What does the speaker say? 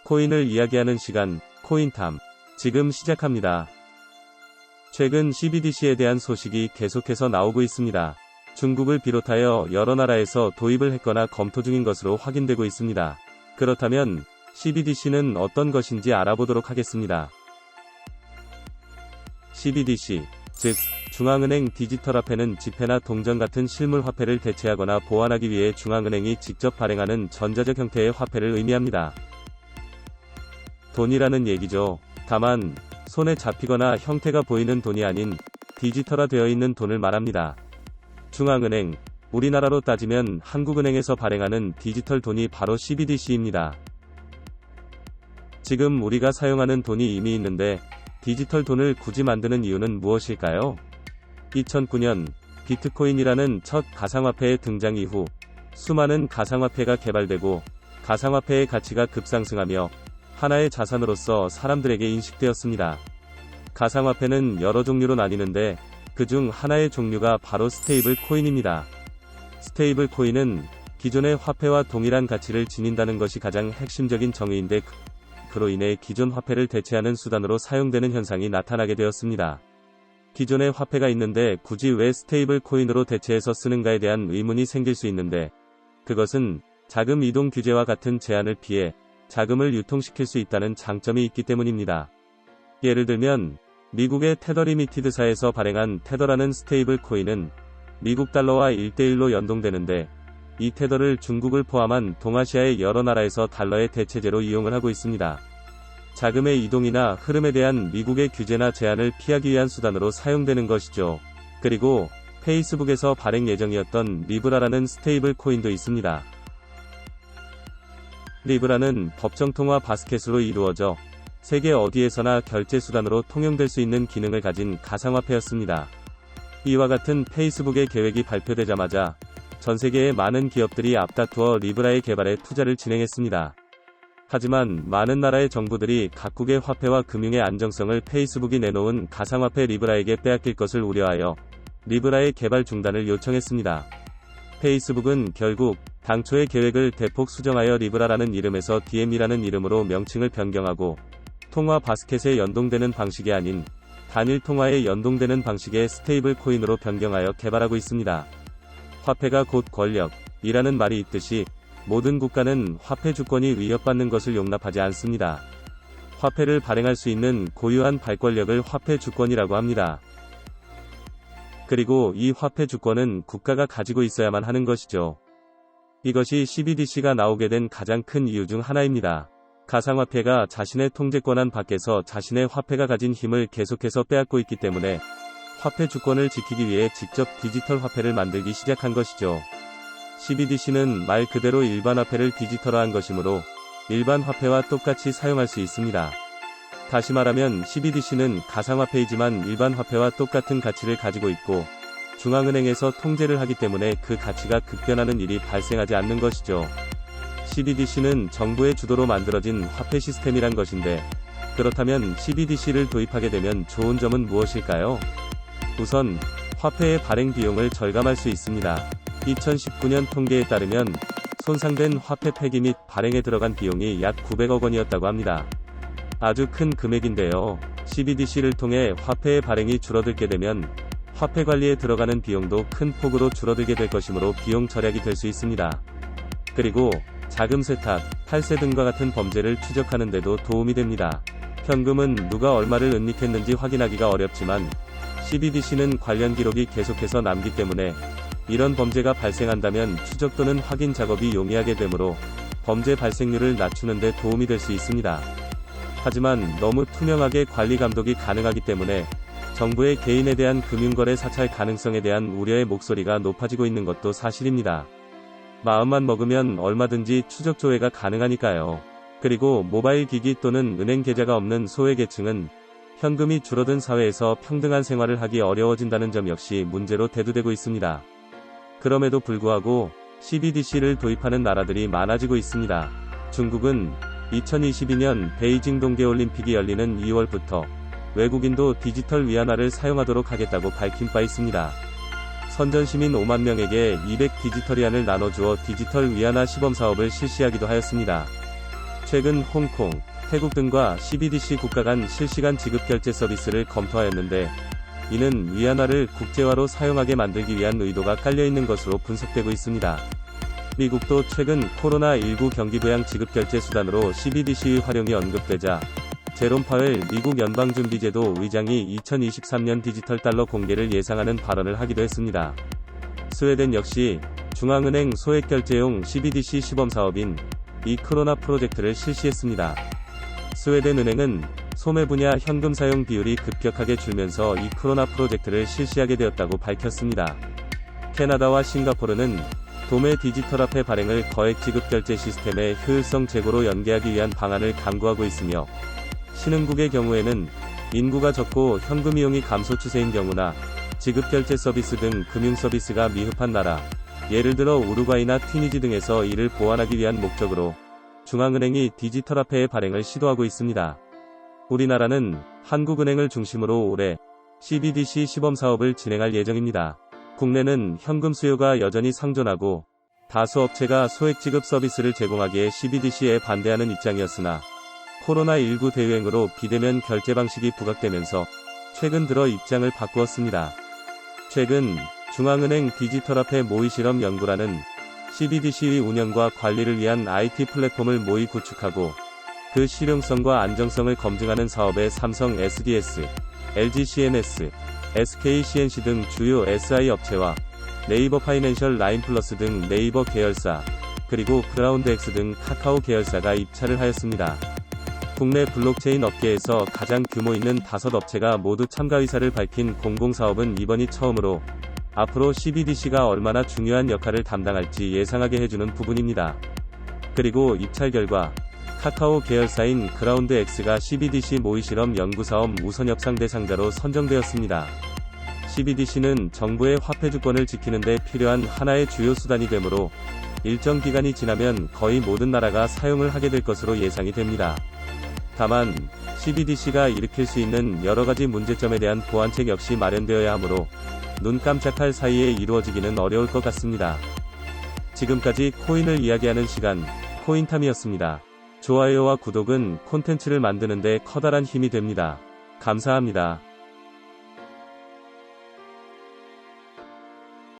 코인을 이야기하는 시간, 코인탐. 지금 시작합니다. 최근 CBDC에 대한 소식이 계속해서 나오고 있습니다. 중국을 비롯하여 여러 나라에서 도입을 했거나 검토 중인 것으로 확인되고 있습니다. 그렇다면 CBDC는 어떤 것인지 알아보도록 하겠습니다. CBDC, 즉 중앙은행 디지털화폐는 지폐나 동전 같은 실물 화폐를 대체하거나 보완하기 위해 중앙은행이 직접 발행하는 전자적 형태의 화폐를 의미합니다. 돈이라는 얘기죠. 다만 손에 잡히거나 형태가 보이는 돈이 아닌 디지털화되어 있는 돈을 말합니다. 중앙은행, 우리나라로 따지면 한국은행에서 발행하는 디지털 돈이 바로 CBDC입니다. 지금 우리가 사용하는 돈이 이미 있는데 디지털 돈을 굳이 만드는 이유는 무엇일까요? 2009년 비트코인이라는 첫 가상화폐의 등장 이후 수많은 가상화폐가 개발되고 가상화폐의 가치가 급상승하며 하나의 자산으로서 사람들에게 인식되었습니다. 가상화폐는 여러 종류로 나뉘는데 그중 하나의 종류가 바로 스테이블 코인입니다. 스테이블 코인은 기존의 화폐와 동일한 가치를 지닌다는 것이 가장 핵심적인 정의인데 그로 인해 기존 화폐를 대체하는 수단으로 사용되는 현상이 나타나게 되었습니다. 기존의 화폐가 있는데 굳이 왜 스테이블 코인으로 대체해서 쓰는가에 대한 의문이 생길 수 있는데 그것은 자금 이동 규제와 같은 제한을 피해 자금을 유통시킬 수 있다는 장점이 있기 때문입니다. 예를 들면 미국의 테더 리미티드사에서 발행한 테더라는 스테이블 코인은 미국 달러와 1:1로 연동되는데 이 테더를 중국을 포함한 동아시아의 여러 나라에서 달러의 대체제로 이용을 하고 있습니다. 자금의 이동이나 흐름에 대한 미국의 규제나 제한을 피하기 위한 수단으로 사용되는 것이죠. 그리고 페이스북에서 발행 예정이었던 리브라라는 스테이블 코인도 있습니다. 리브라는 법정통화 바스켓으로 이루어져 세계 어디에서나 결제 수단으로 통용될 수 있는 기능을 가진 가상화폐였습니다. 이와 같은 페이스북의 계획이 발표되자마자 전 세계의 많은 기업들이 앞다투어 리브라의 개발에 투자를 진행했습니다. 하지만 많은 나라의 정부들이 각국의 화폐와 금융의 안정성을 페이스북이 내놓은 가상화폐 리브라에게 빼앗길 것을 우려하여 리브라의 개발 중단을 요청했습니다. 페이스북은 결국 당초의 계획을 대폭 수정하여 리브라라는 이름에서 DM이라는 이름으로 명칭을 변경하고 통화 바스켓에 연동되는 방식이 아닌 단일 통화에 연동되는 방식의 스테이블 코인으로 변경하여 개발하고 있습니다. 화폐가 곧 권력이라는 말이 있듯이 모든 국가는 화폐 주권이 위협받는 것을 용납하지 않습니다. 화폐를 발행할 수 있는 고유한 발권력을 화폐 주권이라고 합니다. 그리고 이 화폐 주권은 국가가 가지고 있어야만 하는 것이죠. 이것이 CBDC가 나오게 된 가장 큰 이유 중 하나입니다. 가상화폐가 자신의 통제권한 밖에서 자신의 화폐가 가진 힘을 계속해서 빼앗고 있기 때문에 화폐 주권을 지키기 위해 직접 디지털 화폐를 만들기 시작한 것이죠. CBDC는 말 그대로 일반 화폐를 디지털화한 것이므로 일반 화폐와 똑같이 사용할 수 있습니다. 다시 말하면 CBDC는 가상화폐이지만 일반 화폐와 똑같은 가치를 가지고 있고 중앙은행에서 통제를 하기 때문에 그 가치가 급변하는 일이 발생하지 않는 것이죠. CBDC는 정부의 주도로 만들어진 화폐 시스템이란 것인데 그렇다면 CBDC를 도입하게 되면 좋은 점은 무엇일까요? 우선 화폐의 발행 비용을 절감할 수 있습니다. 2019년 통계에 따르면 손상된 화폐 폐기 및 발행에 들어간 비용이 약 900억 원이었다고 합니다. 아주 큰 금액인데요. CBDC를 통해 화폐의 발행이 줄어들게 되면 화폐 관리에 들어가는 비용도 큰 폭으로 줄어들게 될 것이므로 비용 절약이 될 수 있습니다. 그리고 자금 세탁, 탈세 등과 같은 범죄를 추적하는 데도 도움이 됩니다. 현금은 누가 얼마를 은닉했는지 확인하기가 어렵지만 CBDC는 관련 기록이 계속해서 남기 때문에 이런 범죄가 발생한다면 추적 또는 확인 작업이 용이하게 되므로 범죄 발생률을 낮추는 데 도움이 될 수 있습니다. 하지만 너무 투명하게 관리 감독이 가능하기 때문에 정부의 개인에 대한 금융거래 사찰 가능성에 대한 우려의 목소리가 높아지고 있는 것도 사실입니다. 마음만 먹으면 얼마든지 추적 조회가 가능하니까요. 그리고 모바일 기기 또는 은행 계좌가 없는 소외계층은 현금이 줄어든 사회에서 평등한 생활을 하기 어려워진다는 점 역시 문제로 대두되고 있습니다. 그럼에도 불구하고 CBDC를 도입하는 나라들이 많아지고 있습니다. 중국은 2022년 베이징 동계올림픽이 열리는 2월부터 외국인도 디지털 위안화를 사용하도록 하겠다고 밝힌 바 있습니다. 선전 시민 5만 명에게 200 디지털 위안을 나눠주어 디지털 위안화 시범 사업을 실시하기도 하였습니다. 최근 홍콩, 태국 등과 CBDC 국가 간 실시간 지급 결제 서비스를 검토하였는데, 이는 위안화를 국제화로 사용하게 만들기 위한 의도가 깔려있는 것으로 분석되고 있습니다. 미국도 최근 코로나19 경기부양 지급결제 수단으로 CBDC의 활용이 언급되자 제롬 파웰 미국 연방준비제도 의장이 2023년 디지털 달러 공개를 예상하는 발언을 하기도 했습니다. 스웨덴 역시 중앙은행 소액결제용 CBDC 시범사업인 이크로나 프로젝트를 실시했습니다. 스웨덴 은행은 소매 분야 현금 사용 비율이 급격하게 줄면서 이크로나 프로젝트를 실시하게 되었다고 밝혔습니다. 캐나다와 싱가포르는 도매 디지털화폐 발행을 거액 지급 결제 시스템의 효율성 제고로 연계하기 위한 방안을 강구하고 있으며, 신흥국의 경우에는 인구가 적고 현금 이용이 감소 추세인 경우나 지급 결제 서비스 등 금융 서비스가 미흡한 나라, 예를 들어 우루과이나 튀니지 등에서 이를 보완하기 위한 목적으로 중앙은행이 디지털화폐의 발행을 시도하고 있습니다. 우리나라는 한국은행을 중심으로 올해 CBDC 시범사업을 진행할 예정입니다. 국내는 현금 수요가 여전히 상존하고 다수 업체가 소액 지급 서비스를 제공하기에 CBDC에 반대하는 입장이었으나, 코로나19 대유행으로 비대면 결제 방식이 부각되면서 최근 들어 입장을 바꾸었습니다. 최근 중앙은행 디지털화폐 모의 실험 연구라는 CBDC의 운영과 관리를 위한 IT 플랫폼을 모의 구축하고 그 실용성과 안정성을 검증하는 사업에 삼성 SDS, LG CNS, SK CNC 등 주요 SI 업체와 네이버 파이낸셜 라인플러스 등 네이버 계열사, 그리고 그라운드X 등 카카오 계열사가 입찰을 하였습니다. 국내 블록체인 업계에서 가장 규모 있는 5업체가 모두 참가 의사를 밝힌 공공사업은 이번이 처음으로 앞으로 CBDC가 얼마나 중요한 역할을 담당할지 예상하게 해주는 부분입니다. 그리고 입찰 결과 카카오 계열사인 그라운드X가 CBDC 모의실험 연구사업 우선 협상 대상자로 선정되었습니다. CBDC는 정부의 화폐 주권을 지키는 데 필요한 하나의 주요 수단이 되므로 일정 기간이 지나면 거의 모든 나라가 사용을 하게 될 것으로 예상이 됩니다. 다만 CBDC가 일으킬 수 있는 여러가지 문제점에 대한 보완책 역시 마련되어야 하므로 눈 깜짝할 사이에 이루어지기는 어려울 것 같습니다. 지금까지 코인을 이야기하는 시간, 코인탐이었습니다. 좋아요와 구독은 콘텐츠를 만드는 데 커다란 힘이 됩니다. 감사합니다.